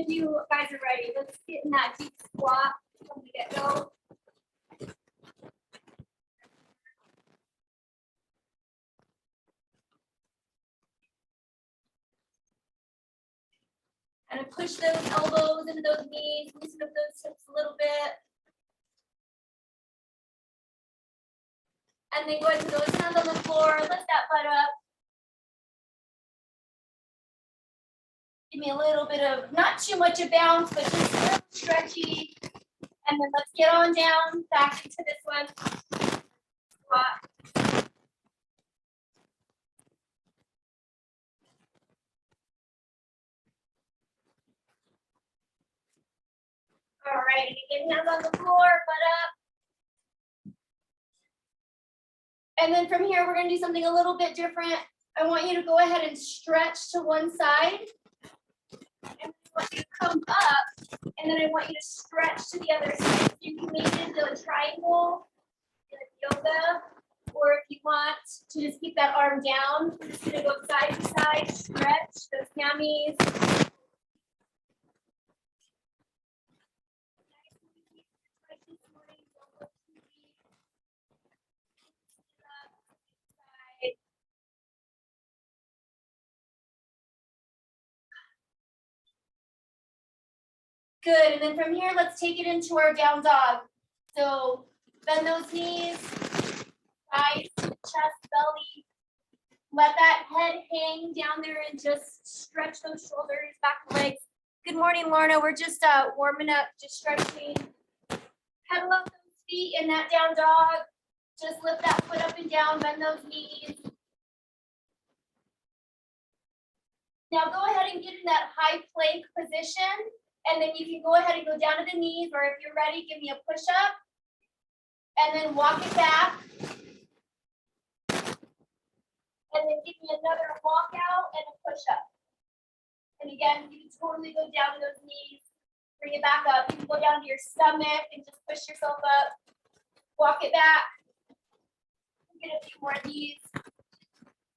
do, you guys are ready. Let's get in that deep squat from the get-go. Kind of push those elbows into those knees, loosen up those hips a little bit. And then go ahead and those hands on the floor, lift that butt up. Give me a little bit of, not too much of bounce, but just a little stretchy. And then let's get on down, back into this one. Squat. All right, again, hands on the floor, butt up. And then from here, we're gonna do something a little bit different. I want you to go ahead and stretch to one side. And I want you to come up, and then I want you to stretch to the other side. You can make it into a triangle in a yoga, or if you want to just keep that arm down, we're just gonna go side to side, stretch those hammies. Good, and then from here, let's take it into our down dog. So bend those knees, thighs, chest, belly. Let that head hang down there and just stretch those shoulders, back legs. Good morning, Lorna. We're just warming up, just stretching. Pedal up those feet in that down dog. Just lift that foot up and down, bend those knees. Now go ahead and get in that high plank position. And then you can go ahead and go down to the knees, or if you're ready, give me a push up. And then walk it back. And then give me another walk out and a push up. And again, you can totally go down to those knees, bring it back up. You can go down to your stomach and just push yourself up. Walk it back. Get a few more of these.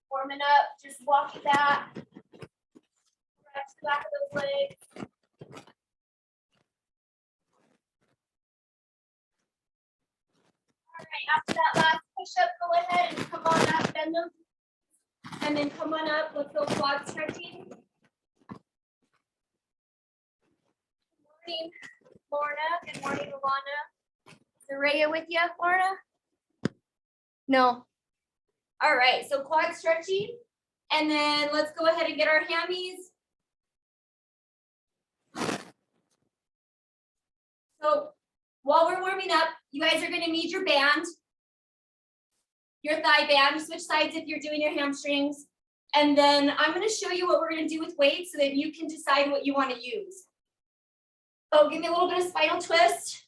Warming up, just walk it back. Stretch the back of those legs. All right, after that last push up, go ahead and come on up, bend them. And then come on up, let's go quad stretching. Good morning, Lorna. Good morning, Alana. Is Araya with you, Lorna? No. All right, so quad stretching. And then let's go ahead and get our hammies. So while we're warming up, you guys are gonna need your band, your thigh band. Switch sides if you're doing your hamstrings. And then I'm gonna show you what we're gonna do with weights so that you can decide what you wanna use. Oh, give me a little bit of spinal twist.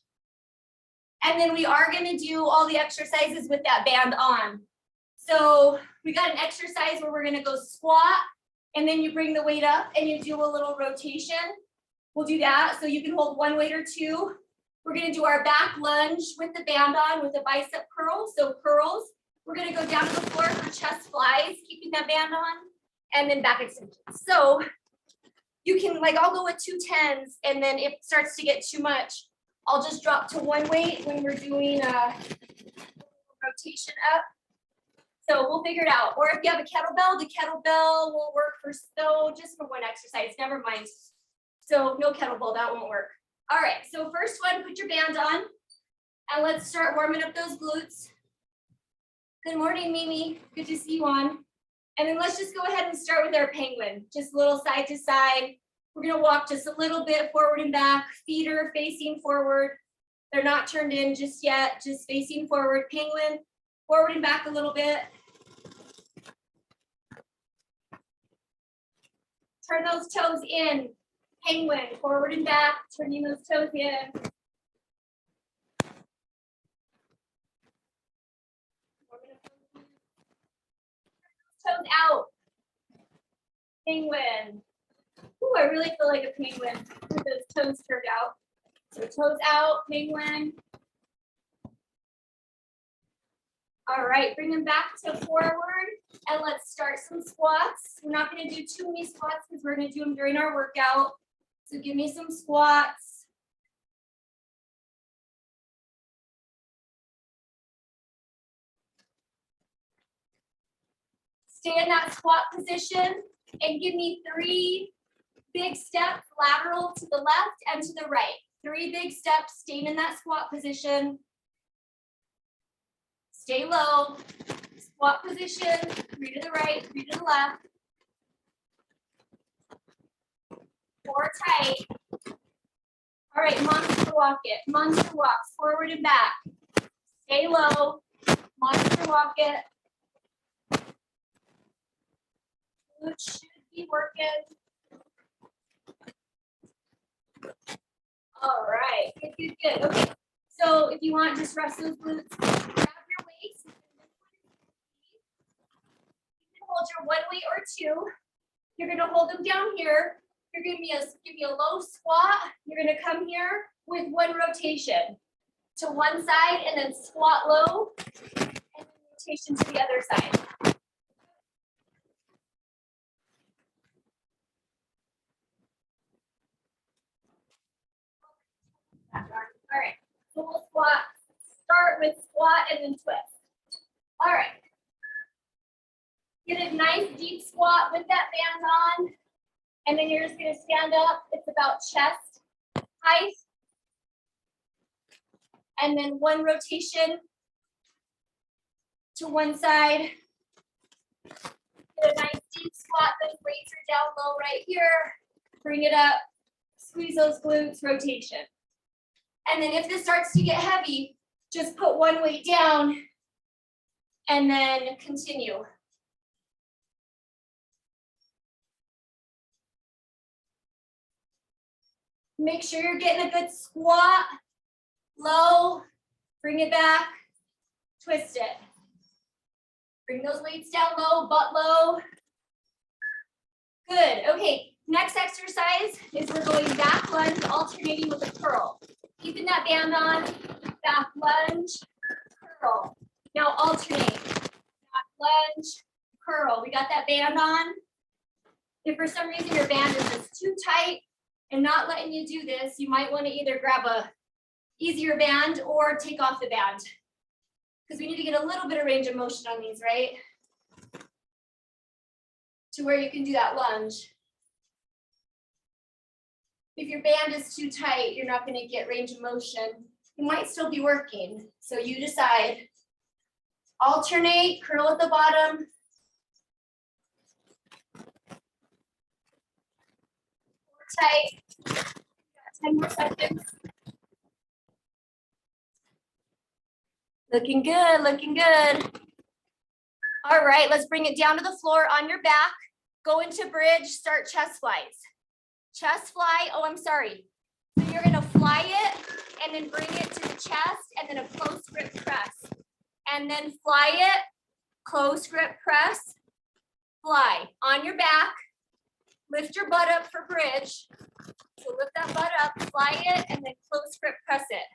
And then we are gonna do all the exercises with that band on. So we got an exercise where we're gonna go squat, and then you bring the weight up and you do a little rotation. We'll do that, so you can hold one weight or two. We're gonna do our back lunge with the band on with a bicep curl, so curls. We're gonna go down to the floor for chest flies, keeping that band on, and then back extensions. So you can, like, I'll go with 2 10s, and then if it starts to get too much, I'll just drop to one weight when we're doing a rotation up. So we'll figure it out. Or if you have a kettlebell, the kettlebell will work for, so just for one exercise, never mind. So no kettlebell, that won't work. All right, so first one, put your band on, and let's start warming up those glutes. Good morning, Mimi. Good to see you on. And then let's just go ahead and start with our penguin. Just a little side to side. We're gonna walk just a little bit forward and back. Feet are facing forward. They're not turned in just yet, just facing forward. Penguin, forward and back a little bit. Turn those toes in. Penguin, forward and back, turning those toes in. Toes out. Penguin. Ooh, I really feel like a penguin with those toes turned out. So toes out, penguin. All right, bring them back to forward, and let's start some squats. We're not gonna do too many squats because we're gonna do them during our workout. So give me some squats. Stay in that squat position and give me 3 big steps lateral to the left and to the right. 3 big steps, staying in that squat position. Stay low, squat position, 3 to the right, 3 to the left. 4 tight. All right, monster walk it. Monster walks forward and back. Stay low, monster walk it. Glute should be working. All right, good, good, good. Okay, so if you want, just rest those glutes. Grab your weights. You can hold your 1 weight or 2. You're gonna hold them down here. You're gonna give me a low squat. You're gonna come here with 1 rotation to one side and then squat low and then rotation to the other side. All right, so we'll squat. Start with squat and then twist. All right. Get a nice deep squat with that band on. And then you're just gonna stand up. It's about chest height. And then 1 rotation to one side. Get a nice deep squat. Those weights are down low right here. Bring it up. Squeeze those glutes, rotation. And then if this starts to get heavy, just put 1 weight down and then continue. Make sure you're getting a good squat, low, bring it back, twist it. Bring those weights down low, butt low. Good, okay. Next exercise is we're going back lunge, alternating with a curl. Keeping that band on, back lunge, curl. Now alternate, back lunge, curl. We got that band on. If for some reason your band is just too tight and not letting you do this, you might want to either grab a easier band or take off the band. Because we need to get a little bit of range of motion on these, right? To where you can do that lunge. If your band is too tight, you're not going to get range of motion. You might still be working. So you decide. Alternate, curl at the bottom. Tight. Got 10 more seconds. Looking good, looking good. All right, let's bring it down to the floor on your back. Go into bridge, start chest flies. Chest fly, oh, I'm sorry. So you're gonna fly it and then bring it to the chest and then a close grip press. And then fly it, close grip press, fly. On your back, lift your butt up for bridge. So lift that butt up, fly it, and then close grip press it.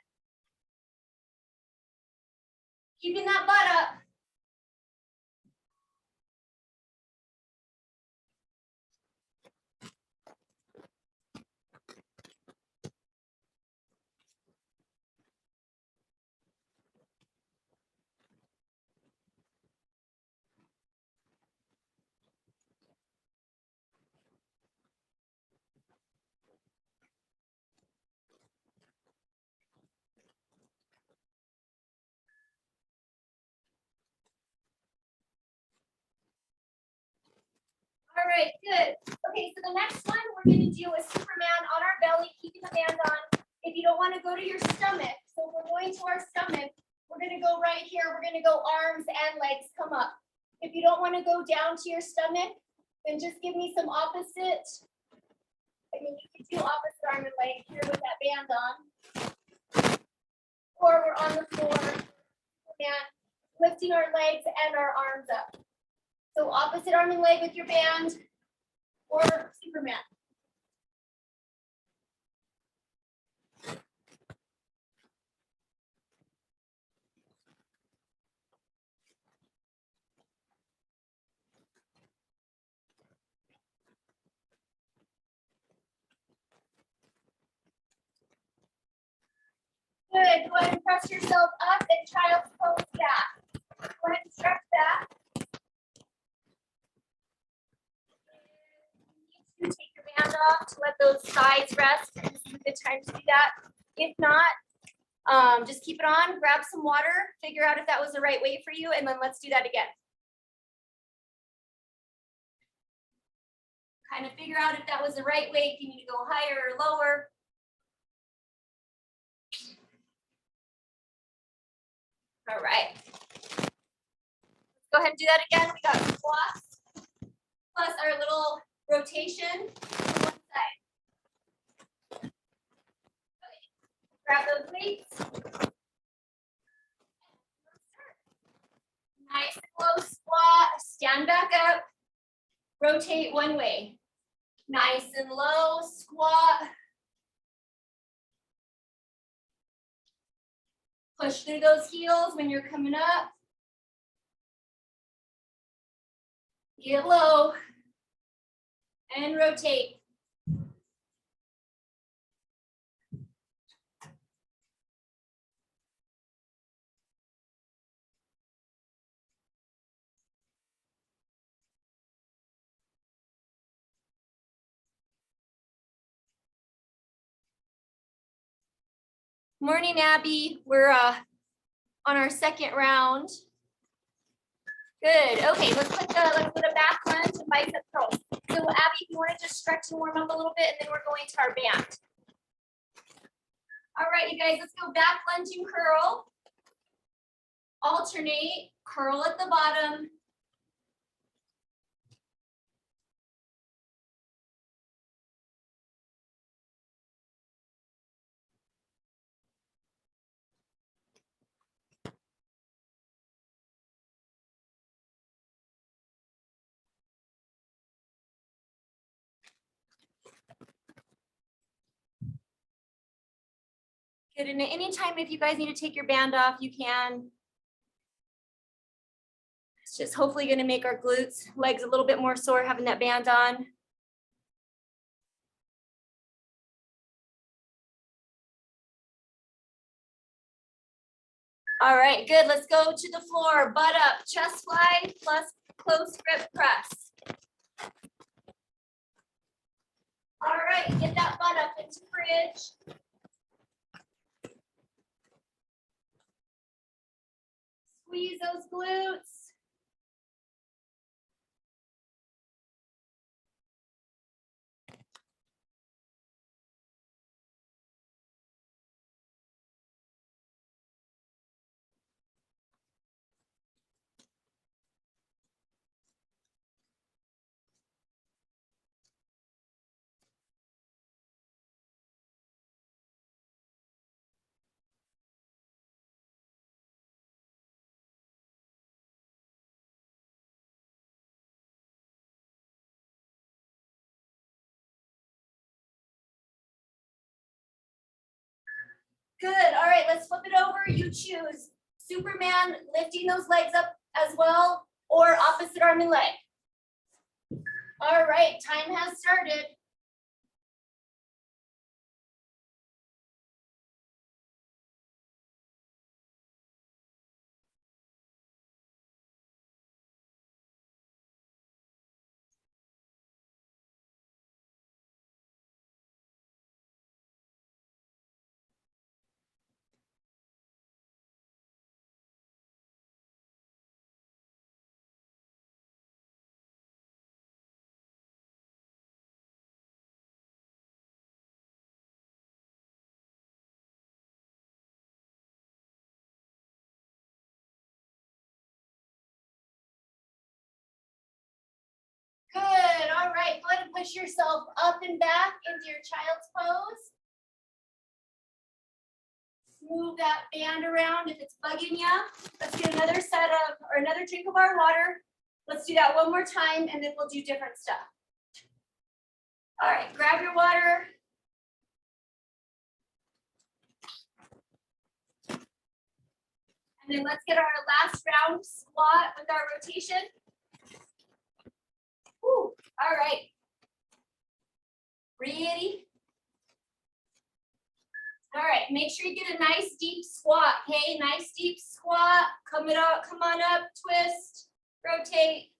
Keeping that butt up. All right, good. Okay, so the next one, we're gonna do a Superman on our belly, keeping the band on. If you don't wanna go to your stomach, so if we're going to our stomach, we're gonna go right here. We're gonna go arms and legs come up. If you don't wanna go down to your stomach, then just give me some opposite. I mean, you can do opposite arm and leg here with that band on. Or we're on the floor, and lifting our legs and our arms up. So opposite arm and leg with your band or Superman. ahead and press yourself up and child's pose back. Go ahead and stretch back. You need to take your band off to let those thighs rest. This is a good time to do that. If not, just keep it on, grab some water, figure out if that was the right weight for you, and then let's do that again. Kind of figure out if that was the right weight, if you need to go higher or lower. All right. Let's go ahead and do that again. We got squats plus our little rotation to one side. Okay. Grab those weights. Nice and low squat. Stand back up. Rotate one way. Nice and low squat. Push through those heels when you're coming up. Get low and rotate. Morning, Abby. We're on our second round. Good. Okay, let's put a back lunge and bicep curls. So Abby, if you want to just stretch and warm up a little bit, and then we're going to our band. All right, you guys, let's go back lunge and curl. Alternate, curl at the bottom. Good, and at any time, if you guys need to take your band off, you can. It's just hopefully going to make our glutes, legs a little bit more sore having that band on. All right, good. Let's go to the floor. Butt up, chest fly plus close grip press. All right, get that butt up into bridge. Squeeze those glutes. Good. All right, let's flip it over. You choose Superman, lifting those legs up as well, or opposite arm and leg. All right, time has started. Good. All right, go ahead and push yourself up and back into your child's pose. Move that band around if it's bugging you. Let's get another set of, or another drink of our water. Let's do that one more time, and then we'll do different stuff. All right, grab your water. And then let's get our last round squat with our rotation. Woo. All right. Ready? All right. make sure you get a nice deep squat, okay? Nice deep squat, come on up, twist, rotate.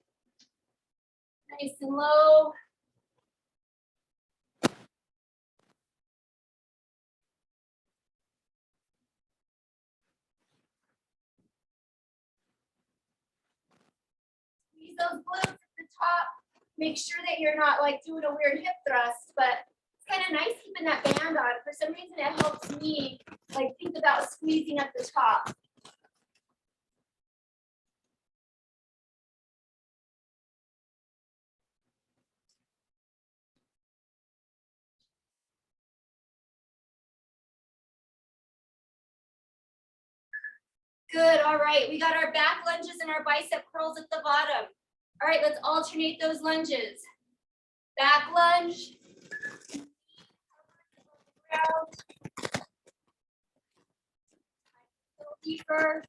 Nice and low. Squeeze those glutes at the top. Make sure that you're not like doing a weird hip thrust, but it's kind of nice keeping that band on. For some reason, it helps me like think about squeezing at the top. Good, all right. We got our back lunges and our bicep curls at the bottom. All right, let's alternate those lunges. Back lunge. A little deeper.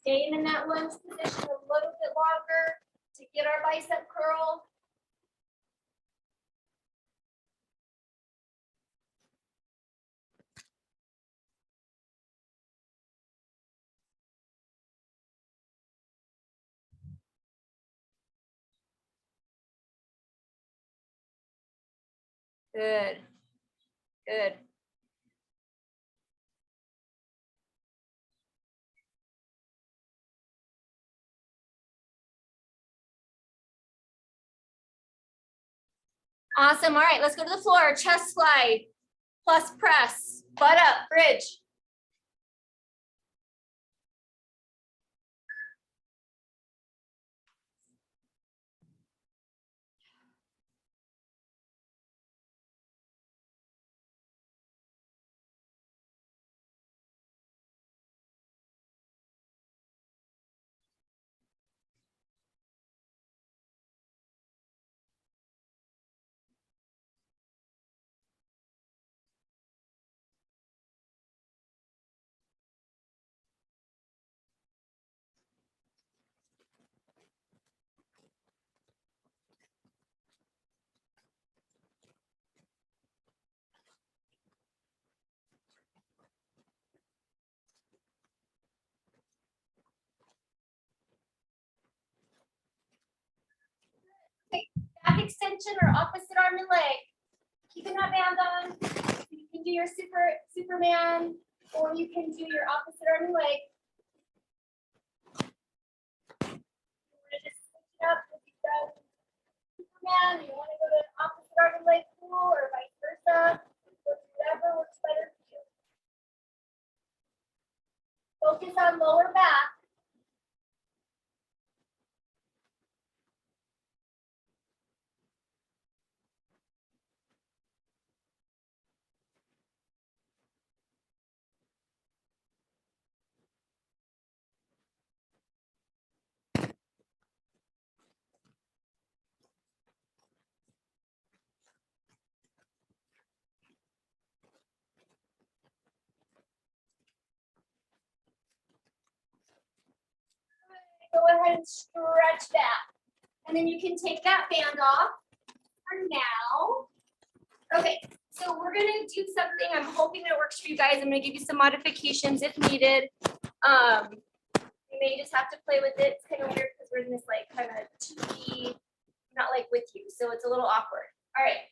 Staying in that lunge position a little bit longer to get our bicep curl. Good. Good. Awesome. All right, let's go to the floor. Chest slide plus press. Butt up, bridge. Okay, back extension or opposite arm and leg. Keeping that band on. You can do your Superman, or you can do your opposite arm and leg. You want to just switch it up if you've done Superman, you want to go to opposite arm and leg pull, or vice versa. Whatever works better for you. Focus on lower back. Go ahead and stretch back. And then you can take that band off for now. Okay, so we're gonna do something. I'm hoping that works for you guys. I'm gonna give you some modifications if needed. You may just have to play with it. It's kind of weird because we're in this like kind of 2D, not like with you, so it's a little awkward. All right.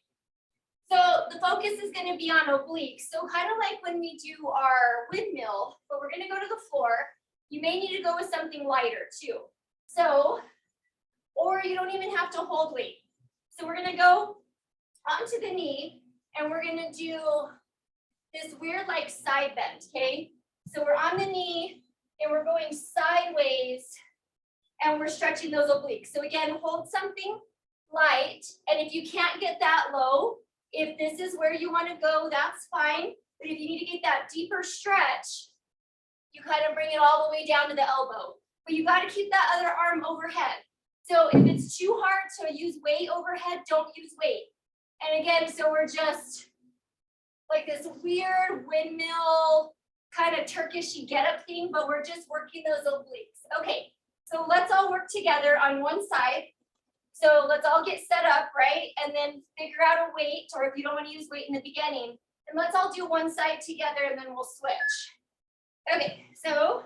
So the focus is going to be on obliques. So kind of like when we do our windmill, but we're going to go to the floor. You may need to go with something lighter too. So, or you don't even have to hold weight. So we're going to go onto the knee and we're going to do this weird like side bend, okay? So we're on the knee and we're going sideways and we're stretching those obliques. So again, hold something light. And if you can't get that low, if this is where you want to go, that's fine. But if you need to get that deeper stretch, you kind of bring it all the way down to the elbow. But you got to keep that other arm overhead. So if it's too hard to use weight overhead, don't use weight. And again, so we're just like this weird windmill kind of Turkish-y get-up thing, but we're just working those obliques. Okay, so let's all work together on one side. So let's all get set up, right? And then figure out a weight, or if you don't want to use weight in the beginning, and let's all do one side together and then we'll switch. Okay, so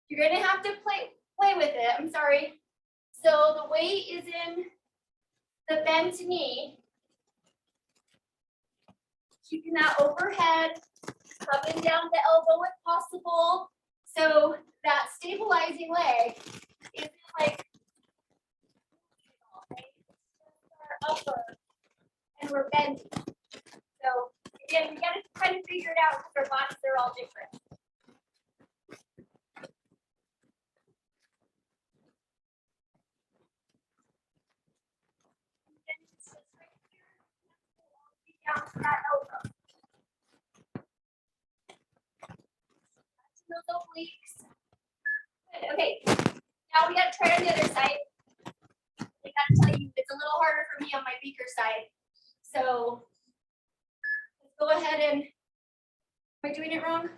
you're gonna have to play with it. I'm sorry. So the weight is in the bent knee. Keeping that overhead, coming down the elbow if possible. So that stabilizing leg is like our upper, and we're bending. So again, we gotta kind of figure it out because our bodies are all different. Down to that elbow. Those obliques. Good. Okay, now we gotta try on the other side. I gotta tell you, it's a little harder for me on my weaker side. So let's go ahead and, am I doing it wrong?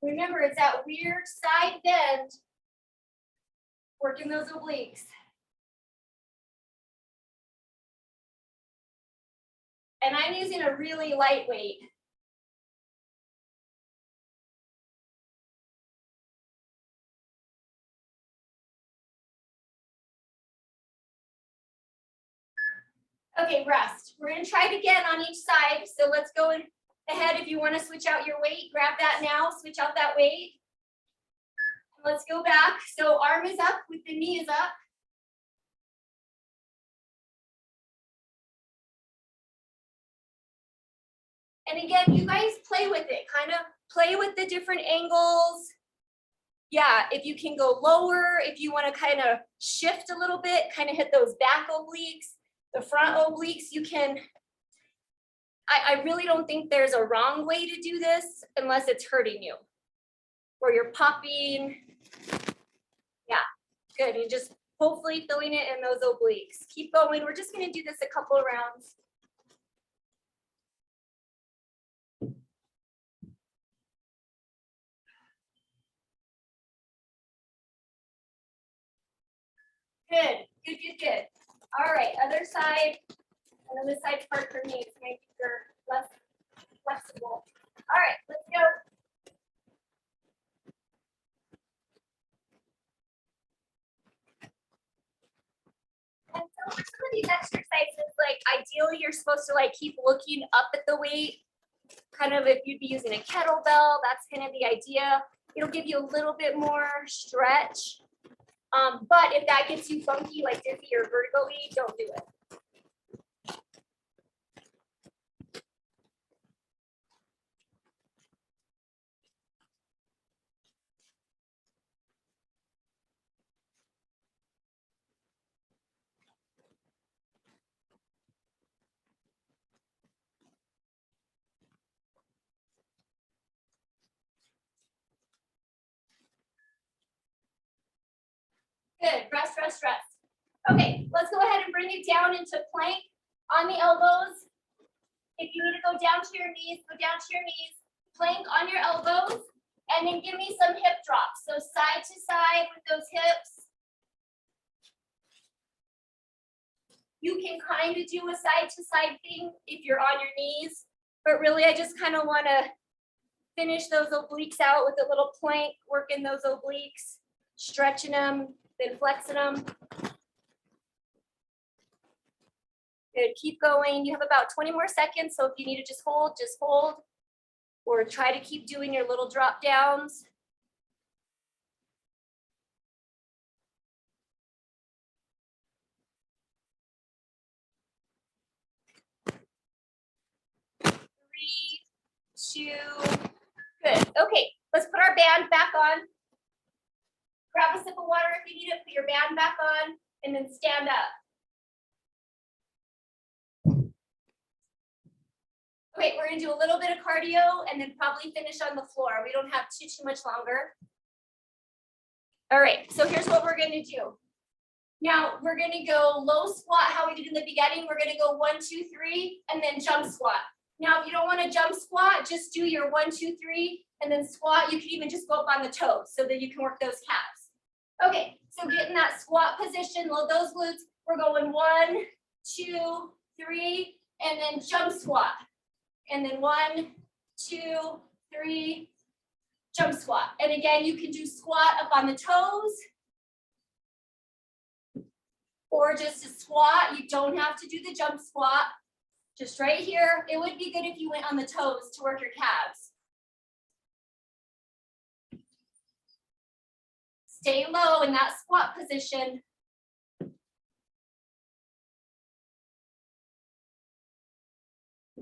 Remember, it's that weird side bend, working those obliques. And I'm using a really light weight. Okay, rest. We're gonna try it again on each side. So let's go ahead. If you want to switch out your weight, grab that now, switch out that weight. Let's go back. So arm is up with the knee is up. And again, you guys play with it, kind of play with the different angles. Yeah, if you can go lower, if you want to kind of shift a little bit, kind of hit those back obliques, the front obliques, you can. I really don't think there's a wrong way to do this unless it's hurting you or you're popping. Yeah, good. You're just hopefully filling it in those obliques. Keep going. We're just going to do this a couple of rounds. Good, good, good, good. All right, other side. And then this side's hard for me. It's making her less flexible. All right, let's go. And so for some of these exercises, like ideally you're supposed to like keep looking up at the weight. Kind of if you'd be using a kettlebell, that's kind of the idea. It'll give you a little bit more stretch. But if that gets you funky, like dizzy or vertigo-y, don't do it. Good, rest, rest, rest. Okay, let's go ahead and bring it down into plank on the elbows. If you need to go down to your knees, go down to your knees, plank on your elbows, and then give me some hip drops. So side to side with those hips. You can kind of do a side to side thing if you're on your knees, but really I just kind of want to finish those obliques out with a little plank, working those obliques, stretching them, then flexing them. Good, keep going. You have about 20 more seconds, so if you need to just hold, or try to keep doing your little drop downs. Three, two, good. Okay, let's put our band back on. Grab a sip of water if you need it, put your band back on, and then stand up. Okay, we're gonna do a little bit of cardio and then probably finish on the floor. We don't have too much longer. All right, so here's what we're gonna do. Now we're gonna go low squat, how we did in the beginning. We're gonna go 1, 2, 3, and then jump squat. Now, if you don't wanna jump squat, just do your 1, 2, 3, and then squat. You can even just go up on the toes so that you can work those calves. Okay, so get in that squat position, load those glutes. We're going 1, 2, 3, and then jump squat. And then 1, 2, 3, jump squat. And again, you can do squat up on the toes or just a squat. You don't have to do the jump squat. Just right here. It would be good if you went on the toes to work your calves. Stay low in that squat position.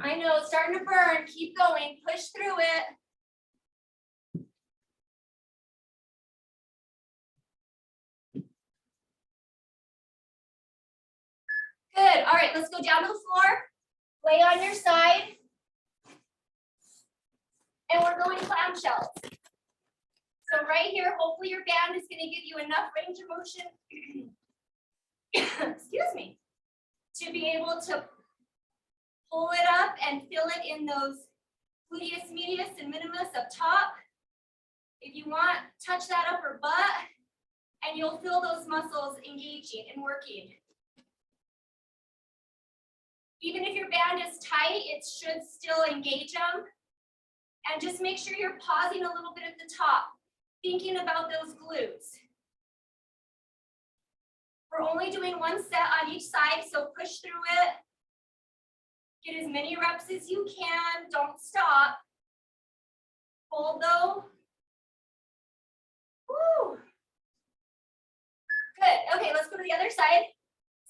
I know, it's starting to burn. Keep going, push through it. Good, all right, let's go down to the floor. Lay on your side. And we're going clamshells. So right here, hopefully your band is gonna give you enough range of motion, excuse me, to be able to pull it up and feel it in those gluteus medius and minimus up top. If you want, touch that upper butt and you'll feel those muscles engaging and working. Even if your band is tight, it should still engage them. And just make sure you're pausing a little bit at the top, thinking about those glutes. We're only doing 1 set on each side, so push through it. Get as many reps as you can, don't stop. Hold though. Woo. Good, okay, let's go to the other side.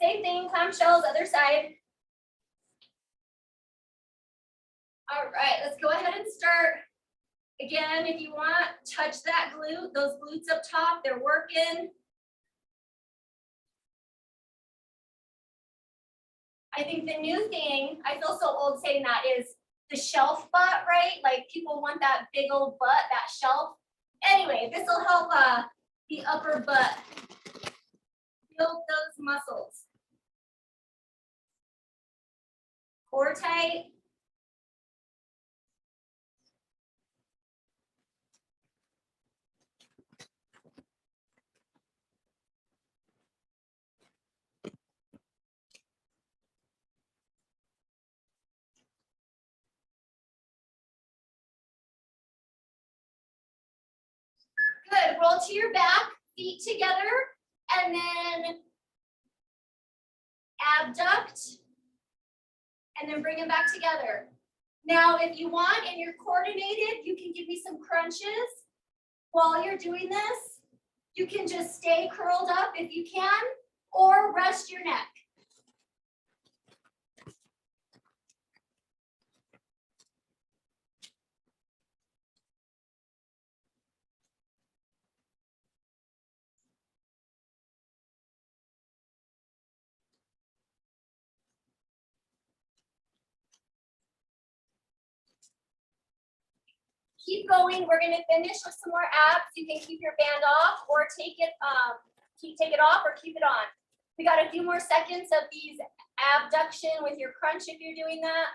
Same thing, clamshells, other side. All right, let's go ahead and start. Again, if you want, touch that glute, those glutes up top, they're working. I think the new thing, I feel so old saying that, is the shelf butt, right? Like people want that big old butt, that shelf. Anyway, this will help the upper butt build those muscles. Core tight. Good, roll to your back, feet together, and then abduct, and then bring them back together. Now, if you want and you're coordinated, you can give me some crunches while you're doing this. You can just stay curled up if you can, or rest your neck. Keep going. We're going to finish with some more abs. You can keep your band off or take it off or keep it on. We got a few more seconds of these abduction with your crunch if you're doing that.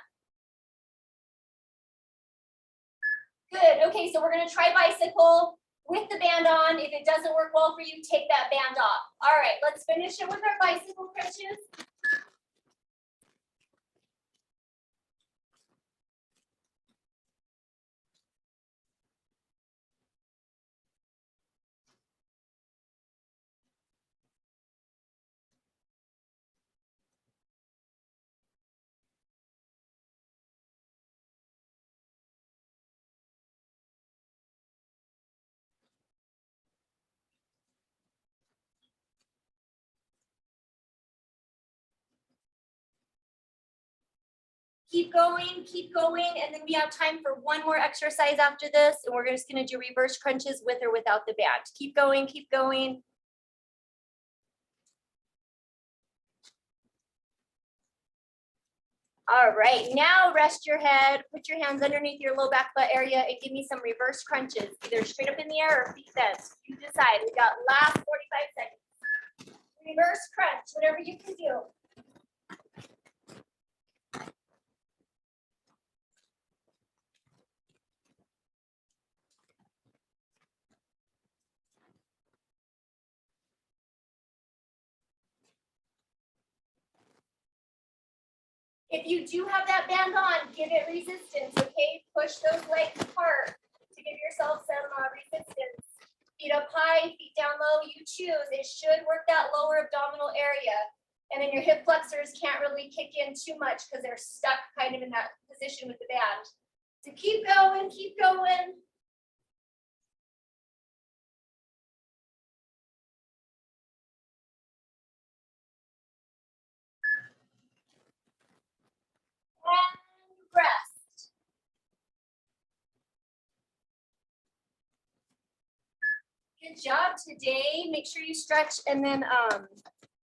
Good. Okay, so we're going to try bicycle with the band on. If it doesn't work well for you, take that band off. All right, let's finish it with our bicycle crunches. Keep going, and then we have time for one more exercise after this, and we're just going to do reverse crunches with or without the band. Keep going, keep going. All right, now rest your head, put your hands underneath your low back butt area and give me some reverse crunches, either straight up in the air or feet bent. You decide. We got last 45 seconds. Reverse crunch, whatever you can do. If you do have that band on, give it resistance, okay? Push those legs apart to give yourself some resistance. Feet up high, feet down low, you choose. It should work that lower abdominal area. And then your hip flexors can't really kick in too much because they're stuck kind of in that position with the band. So keep going, keep going. And rest. Good job today. Make sure you stretch and then